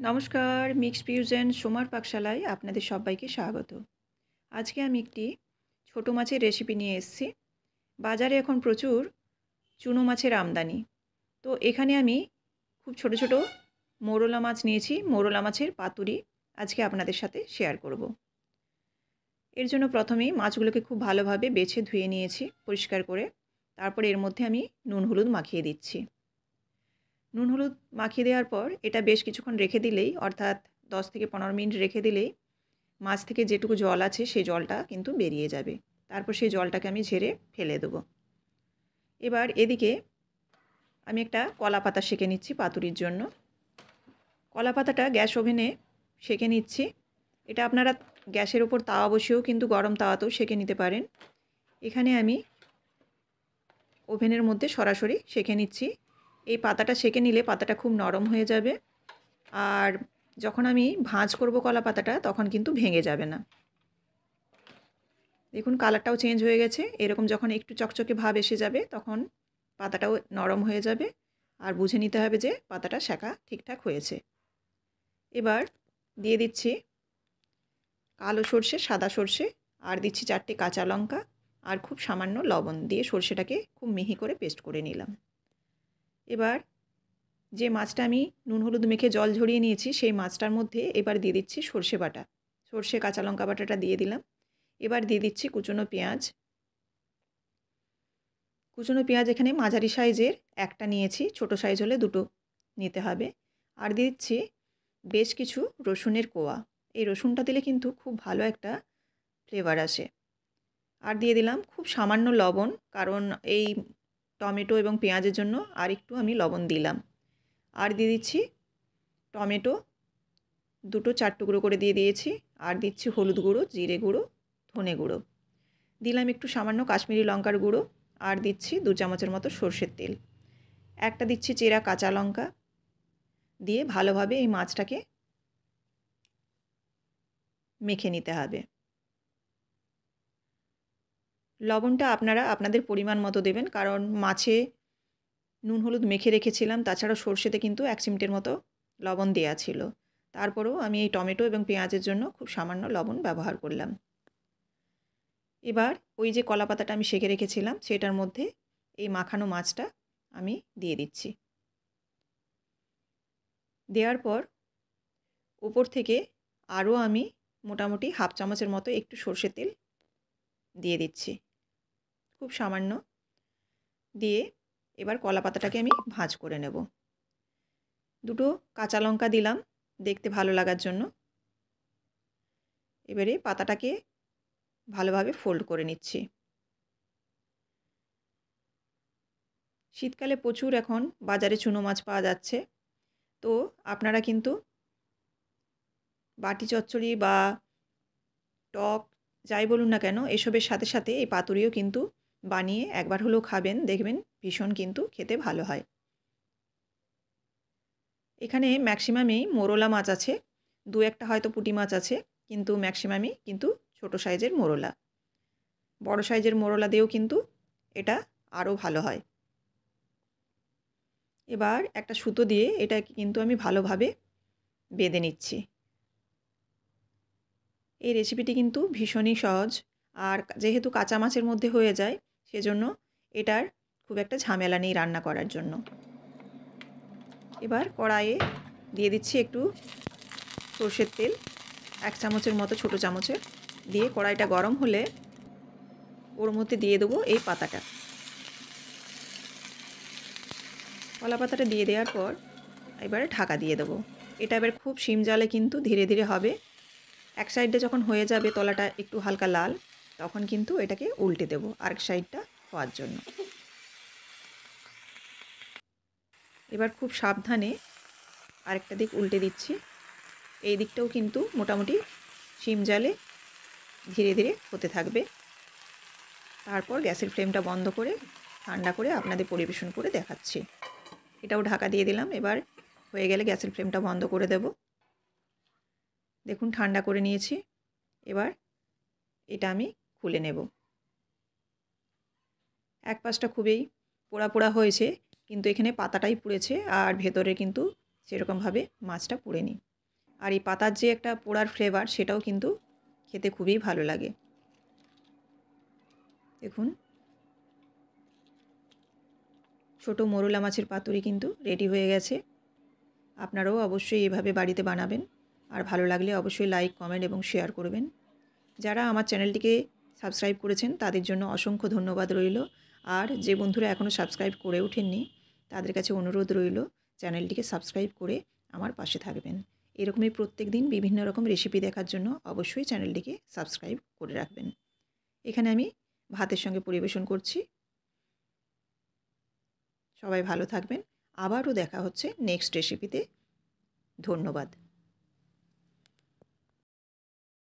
নমস্কার, mix fusion সোমার পাকশালায় আপনাদের সবাইকে স্বাগত। আজকে আমি একটি ছোট মাছের রেসিপি নিয়ে এসেছি। বাজারে এখন প্রচুর চুনো মাছের আমদানি। তো এখানে আমি খুব ছোট ছোট মোরলা মাছ নিয়েছি। মোরলা মাছের পাতুরি আজকে আপনাদের সাথে শেয়ার করব। এর জন্য প্রথমেই মাছগুলোকে খুব ভালোভাবে বেছে ধুয়ে নিয়েছি পরিষ্কার করে। তারপরে এর মধ্যে আমি নুন হলুদ মাখিয়ে দিচ্ছি। নুন হলুদ মাখিয়ে দেওয়ার পর এটা বেশ কিছুক্ষণ রেখে দিলেই, অর্থাৎ 10 থেকে 15 মিনিট রেখে দিলেই মাছ থেকে যেটুকু জল আছে সেই জলটা কিন্তু বেরিয়ে যাবে। তারপর সেই জলটাকে আমি ঝেড়ে ফেলে দেবো। এবার এদিকে আমি একটা কলা পাতা সেঁকে নিচ্ছি পাতুরির জন্য। কলা পাতাটা গ্যাস ওভেনে সেঁকে নিচ্ছি। এটা আপনারা গ্যাসের ওপর তাওয়া বসিয়েও কিন্তু গরম তাওয়াতেও সেঁকে নিতে পারেন। এখানে আমি ওভেনের মধ্যে সরাসরি সেঁকে নিচ্ছি। এই পাতাটা সেঁকে নিলে পাতাটা খুব নরম হয়ে যাবে, আর যখন আমি ভাঁজ করব কলা পাতাটা তখন কিন্তু ভেঙে যাবে না। দেখুন কালারটাও চেঞ্জ হয়ে গেছে। এরকম যখন একটু চকচকে ভাব এসে যাবে তখন পাতাটাও নরম হয়ে যাবে, আর বুঝে নিতে হবে যে পাতাটা সেঁকা ঠিকঠাক হয়েছে। এবার দিয়ে দিচ্ছি কালো সর্ষে, সাদা সর্ষে, আর দিচ্ছি 4টে কাঁচা লঙ্কা, আর খুব সামান্য লবণ দিয়ে সর্ষেটাকে খুব মিহি করে পেস্ট করে নিলাম। এবার যে মাছটা আমি নুন হলুদ মেখে জল ঝরিয়ে নিয়েছি সেই মাছটার মধ্যে এবার দিয়ে দিচ্ছি সর্ষে বাটা। সর্ষে কাঁচা লঙ্কা বাটাটা দিয়ে দিলাম। এবার দিয়ে দিচ্ছি কুচনো পেঁয়াজ। কুচনো পেঁয়াজ এখানে মাঝারি সাইজের একটা নিয়েছি, ছোট সাইজ হলে দুটো নিতে হবে। আর দিয়ে দিচ্ছি বেশ কিছু রসুনের কোয়া। এই রসুনটা দিলে কিন্তু খুব ভালো একটা ফ্লেভার আসে। আর দিয়ে দিলাম খুব সামান্য লবণ, কারণ এই টমেটো এবং পেঁয়াজের জন্য আর একটু আমি লবণ দিলাম। আর দিয়ে দিচ্ছি টমেটো দুটো 4 টুকরো করে দিয়ে দিয়েছি। আর দিচ্ছি হলুদ গুঁড়ো, জিরে গুঁড়ো, ধনে গুঁড়ো। দিলাম একটু সামান্য কাশ্মীরি লঙ্কার গুঁড়ো, আর দিচ্ছি 2 চামচের মতো সর্ষের তেল। একটা দিচ্ছি চেরা কাঁচা লঙ্কা দিয়ে ভালোভাবে এই মাছটাকে মেখে নিতে হবে। লবণটা আপনারা আপনাদের পরিমাণ মতো দেবেন, কারণ মাছে নুন হলুদ মেখে রেখেছিলাম, তাছাড়া সর্ষেতে কিন্তু 1 চিমটের মতো লবণ দেওয়া ছিল। তারপরেও আমি এই টমেটো এবং পেঁয়াজের জন্য খুব সামান্য লবণ ব্যবহার করলাম। এবার ওই যে কলা পাতাটা আমি সেঁকে রেখেছিলাম সেটার মধ্যে এই মাখানো মাছটা আমি দিয়ে দিচ্ছি। দেওয়ার পর উপর থেকে আরও আমি মোটামুটি হাফ চামচের মতো একটু সর্ষের তেল দিয়ে দিচ্ছি, খুব সামান্য দিয়ে। এবার কলা পাতাটাকে আমি ভাঁজ করে নেব। দুটো কাঁচা লঙ্কা দিলাম দেখতে ভালো লাগার জন্য। এবারে পাতাটাকে ভালোভাবে ফোল্ড করে নিচ্ছি। শীতকালে প্রচুর এখন বাজারে চুনো মাছ পাওয়া যাচ্ছে। তো আপনারা কিন্তু বাটি চচ্চড়ি বা টক যাই বলুন না কেন, এসবের সাথে সাথে এই পাতুরিও কিন্তু বানিয়ে একবার হলেও খাবেন, দেখবেন ভীষণ কিন্তু খেতে ভালো হয়। এখানে ম্যাক্সিমামই মোরলা মাছ আছে, 2-1টা হয়তো পুঁটি মাছ আছে, কিন্তু ম্যাক্সিমামই কিন্তু ছোট সাইজের মোরলা। বড় সাইজের মোরলা দিয়েও কিন্তু এটা আরও ভালো হয়। এবার একটা সুতো দিয়ে এটা কিন্তু আমি ভালোভাবে বেঁধে নিচ্ছি। এই রেসিপিটি কিন্তু ভীষণই সহজ, আর যেহেতু কাঁচা মাছের মধ্যে হয়ে যায় সেজন্য এটার খুব একটা ঝামেলা নেই রান্না করার জন্য। এবার কড়াইয়ে দিয়ে দিচ্ছি একটু সর্ষের তেল, 1 চামচের মতো ছোটো চামচের, দিয়ে কড়াইটা গরম হলে ওর মধ্যে দিয়ে দেবো এই পাতাটা। কলা পাতাটা দিয়ে দেওয়ার পর এবারে ঢাকা দিয়ে দেবো। এটা এবার খুব সিম জালে কিন্তু ধীরে ধীরে হবে। এক সাইডে যখন হয়ে যাবে তলাটা একটু হালকা লাল, তখন কিন্তু এটাকে উল্টে দেবো আরেক সাইডটা হওয়ার জন্য। এবার খুব সাবধানে আরেকটা দিক উল্টে দিচ্ছি। এই দিকটাও কিন্তু মোটামুটি সিম জালে ধীরে ধীরে হতে থাকবে। তারপর গ্যাসের ফ্লেমটা বন্ধ করে ঠান্ডা করে আপনাদের পরিবেশন করে দেখাচ্ছি। এটাও ঢাকা দিয়ে দিলাম। এবার হয়ে গেলে গ্যাসের ফ্লেমটা বন্ধ করে দেব। দেখুন ঠান্ডা করে নিয়েছি। এবার এটা আমি খুলে নেব। এক পাশটা খুবই পোড়া পোড়া হয়েছে, কিন্তু এখানে পাতাটাই পুড়েছে আর ভেতরে কিন্তু সেরকমভাবে মাছটা পুড়েনি। আর এই পাতার যে একটা পোড়ার ফ্লেভার সেটাও কিন্তু খেতে খুবই ভালো লাগে। দেখুন ছোট মোরলা মাছের পাতুরি কিন্তু রেডি হয়ে গেছে। আপনারাও অবশ্যই এভাবে বাড়িতে বানাবেন। আর ভালো লাগলে অবশ্যই লাইক, কমেন্ট এবং শেয়ার করবেন। যারা আমার চ্যানেলটিকে সাবস্ক্রাইব করেছেন তাদের জন্য অসংখ্য ধন্যবাদ রইল। আর যে বন্ধুরা এখনও সাবস্ক্রাইব করে ওঠেননি তাদের কাছে অনুরোধ রইল চ্যানেলটিকে সাবস্ক্রাইব করে আমার পাশে থাকবেন। এরকমই প্রত্যেক দিন বিভিন্ন রকম রেসিপি দেখার জন্য অবশ্যই চ্যানেলটিকে সাবস্ক্রাইব করে রাখবেন। এখানে আমি ভাতের সঙ্গে পরিবেশন করছি। সবাই ভালো থাকবেন। আবারও দেখা হচ্ছে নেক্সট রেসিপিতে। ধন্যবাদ।